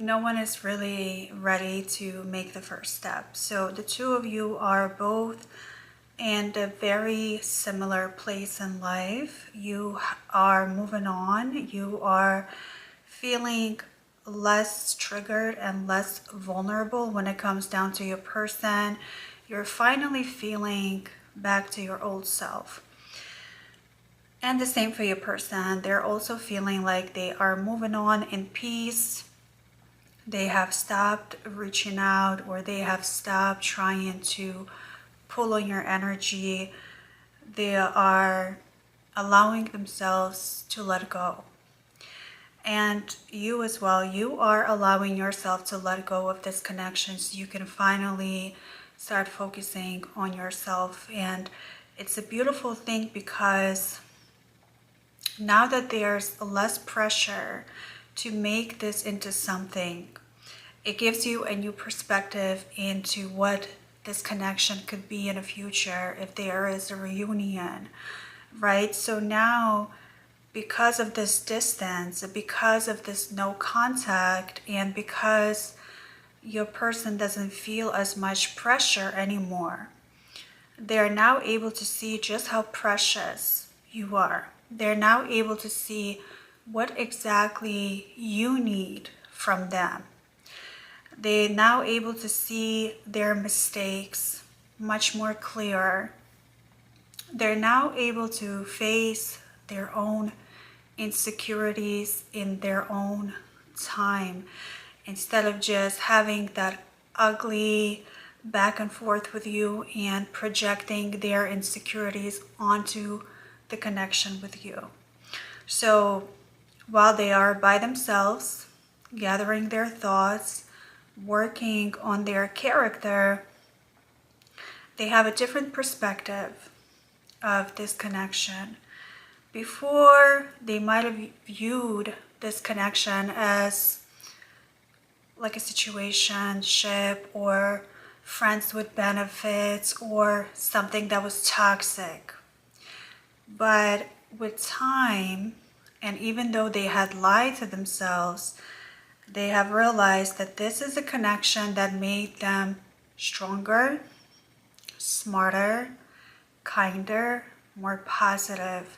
no one is really ready to make the first step. So the two of you are both in a very similar place in life. You are moving on. You are feeling less triggered and less vulnerable when it comes down to your person. You're finally feeling back to your old self. And the same for your person. They're also feeling like they are moving on in peace. They have stopped reaching out, or they have stopped trying to pull on your energy. They are allowing themselves to let go. And you as well, you are allowing yourself to let go of this connection so you can finally start focusing on yourself. And it's a beautiful thing because now that there's less pressure to make this into something, it gives you a new perspective into what this connection could be in the future if there is a reunion, right? So now, because of this distance, because of this no contact, and because your person doesn't feel as much pressure anymore, they're now able to see just how precious you are. They're now able to see what exactly you need from them. They're now able to see their mistakes much more clearer. They're now able to face their own insecurities in their own time, instead of just having that ugly back and forth with you and projecting their insecurities onto the connection with you. So while they are by themselves, gathering their thoughts, working on their character, they have a different perspective of this connection. Before, they might have viewed this connection as like a situationship or friends with benefits or something that was toxic. But with time, and even though they had lied to themselves, they have realized that this is a connection that made them stronger, smarter, kinder, more positive,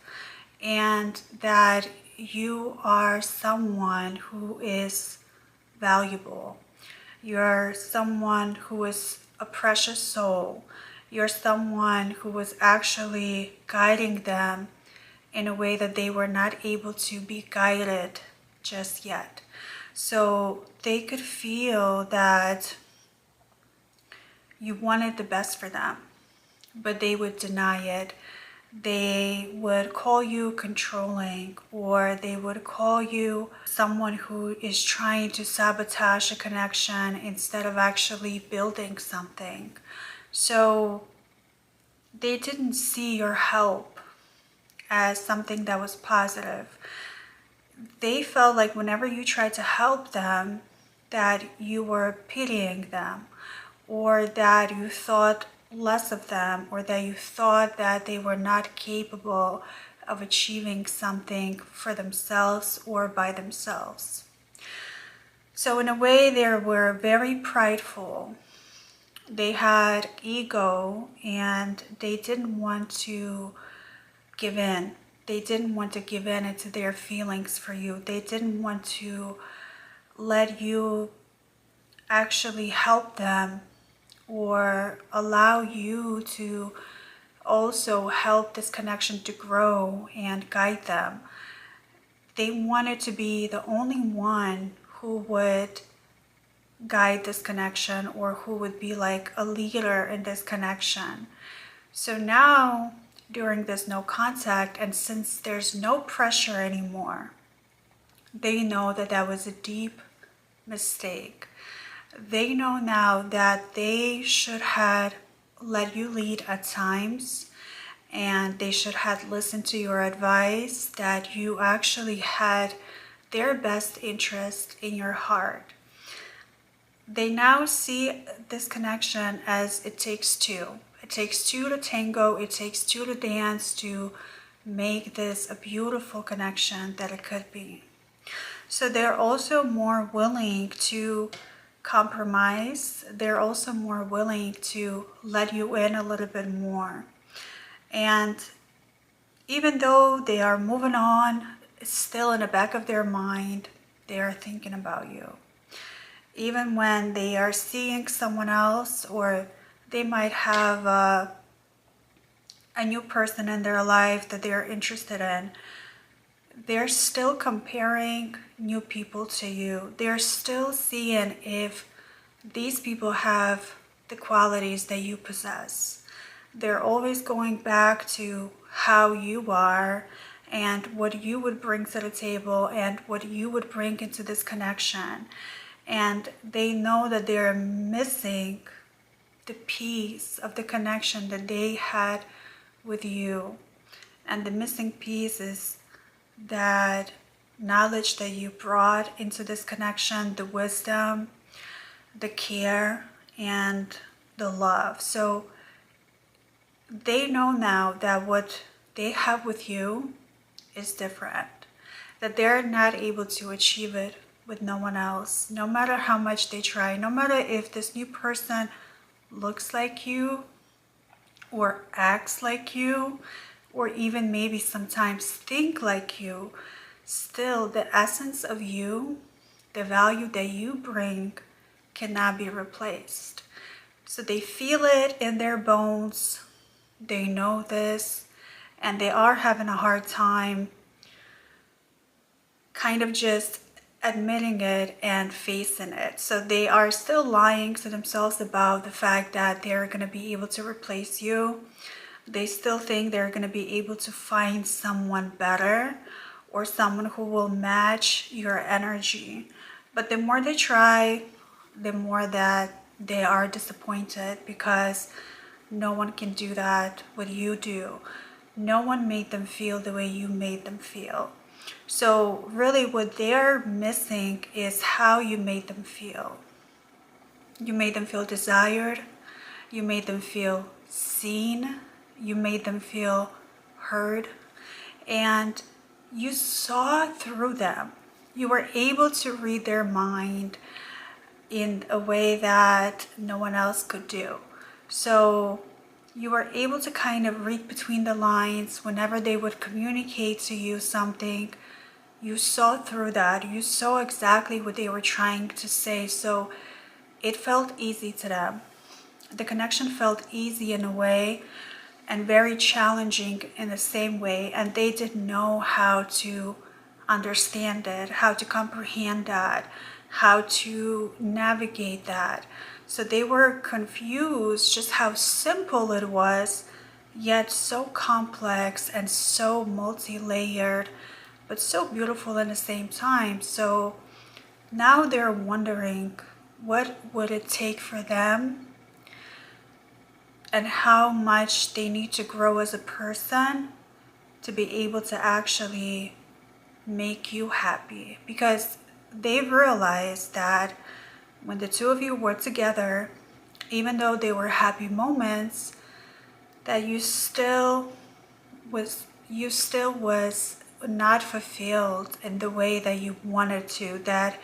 and that you are someone who is valuable. You're someone who is a precious soul. You're someone who was actually guiding them in a way that they were not able to be guided just yet. So they could feel that you wanted the best for them, but they would deny it. They would call you controlling, or they would call you someone who is trying to sabotage a connection instead of actually building something. So they didn't see your help as something that was positive. They felt like whenever you tried to help them, that you were pitying them, or that you thought less of them, or that you thought that they were not capable of achieving something for themselves or by themselves. So in a way, they were very prideful. They had ego, and they didn't want to give in. They didn't want to give in into their feelings for you. They didn't want to let you actually help them or allow you to also help this connection to grow and guide them. They wanted to be the only one who would guide this connection, or who would be like a leader in this connection. So now, during this no contact, and since there's no pressure anymore, they know that that was a deep mistake. They know now that they should have let you lead at times, and they should have listened to your advice, that you actually had their best interest in your heart. They now see this connection as it takes two. It takes two to tango, it takes two to dance to make this a beautiful connection that it could be. So they're also more willing to compromise. They're also more willing to let you in a little bit more. And even though they are moving on, it's still in the back of their mind, they are thinking about you. Even when they are seeing someone else, or they might have a new person in their life that they're interested in, they're still comparing new people to you. They're still seeing if these people have the qualities that you possess. They're always going back to how you are and what you would bring to the table and what you would bring into this connection. And they know that they're missing the piece of the connection that they had with you. And the missing piece is that knowledge that you brought into this connection, the wisdom, the care, and the love. So they know now that what they have with you is different, that they're not able to achieve it with no one else, no matter how much they try, no matter if this new person looks like you or acts like you, or even maybe sometimes think like you. Still, the essence of you, the value that you bring, cannot be replaced. So they feel it in their bones, they know this, and they are having a hard time kind of just admitting it and facing it. So they are still lying to themselves about the fact that they're going to be able to replace you. They still think they're going to be able to find someone better or someone who will match your energy. But the more they try, the more that they are disappointed, because no one can do that what you do. No one made them feel the way you made them feel. So really what they're missing is how you made them feel. You made them feel desired. You made them feel seen. You made them feel heard. And you saw through them. You were able to read their mind in a way that no one else could do. So you were able to kind of read between the lines whenever they would communicate to you something. You saw through that. You saw exactly what they were trying to say. So it felt easy to them. The connection felt easy in a way and very challenging in the same way. And they didn't know how to understand it, how to comprehend that, how to navigate that. So they were confused just how simple it was, yet so complex and so multi-layered, but so beautiful at the same time. So now they're wondering, what would it take for them and how much they need to grow as a person to be able to actually make you happy. Because they've realized that when the two of you were together, even though they were happy moments, that you still was not fulfilled in the way that you wanted to, that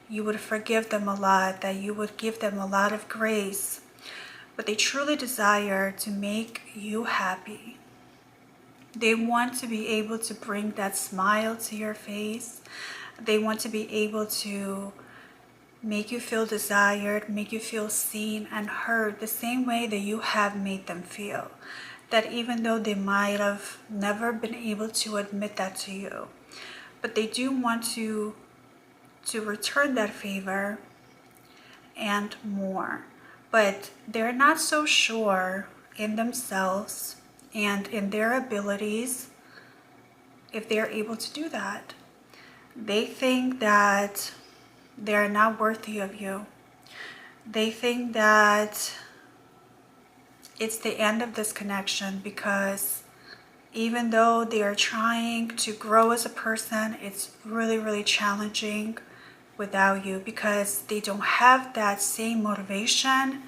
you would forgive them a lot, that you would give them a lot of grace. But they truly desire to make you happy. They want to be able to bring that smile to your face. They want to be able to make you feel desired, make you feel seen and heard the same way that you have made them feel. That even though they might have never been able to admit that to you, but they do want to return that favor and more. But they're not so sure in themselves and in their abilities if they're able to do that. They think that they're not worthy of you. They think that it's the end of this connection, because even though they are trying to grow as a person, it's really, really challenging without you, because they don't have that same motivation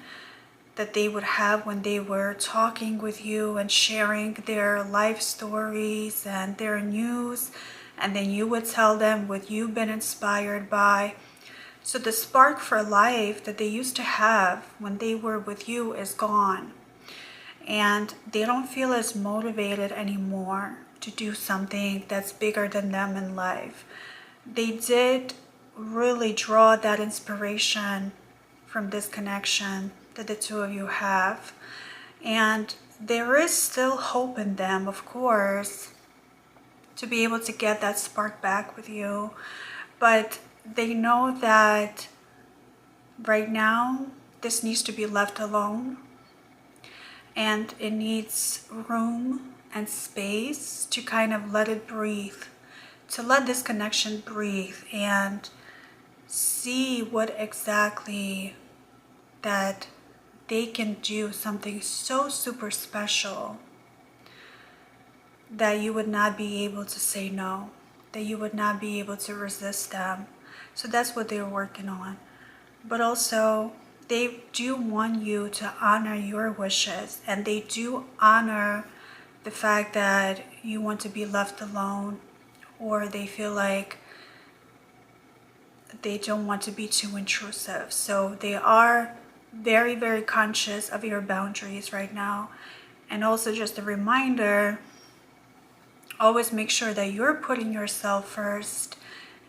that they would have when they were talking with you and sharing their life stories and their news and then you would tell them what you've been inspired by. So the spark for life that they used to have when they were with you is gone. And they don't feel as motivated anymore to do something that's bigger than them in life. They did really draw that inspiration from this connection that the two of you have. And there is still hope in them, of course, to be able to get that spark back with you. But they know that right now this needs to be left alone, and it needs room and space to kind of let it breathe, to let this connection breathe and see what exactly that they can do, something so super special that you would not be able to say no, that you would not be able to resist them. So that's what they're working on. But also, they do want you to honor your wishes, and they do honor the fact that you want to be left alone, or they feel like they don't want to be too intrusive. So they are very, very conscious of your boundaries right now. And also, just a reminder, always make sure that you're putting yourself first.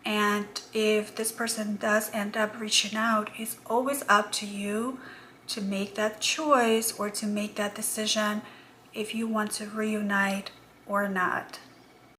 And if this person does end up reaching out, it's always up to you to make that choice or to make that decision if you want to reunite or not.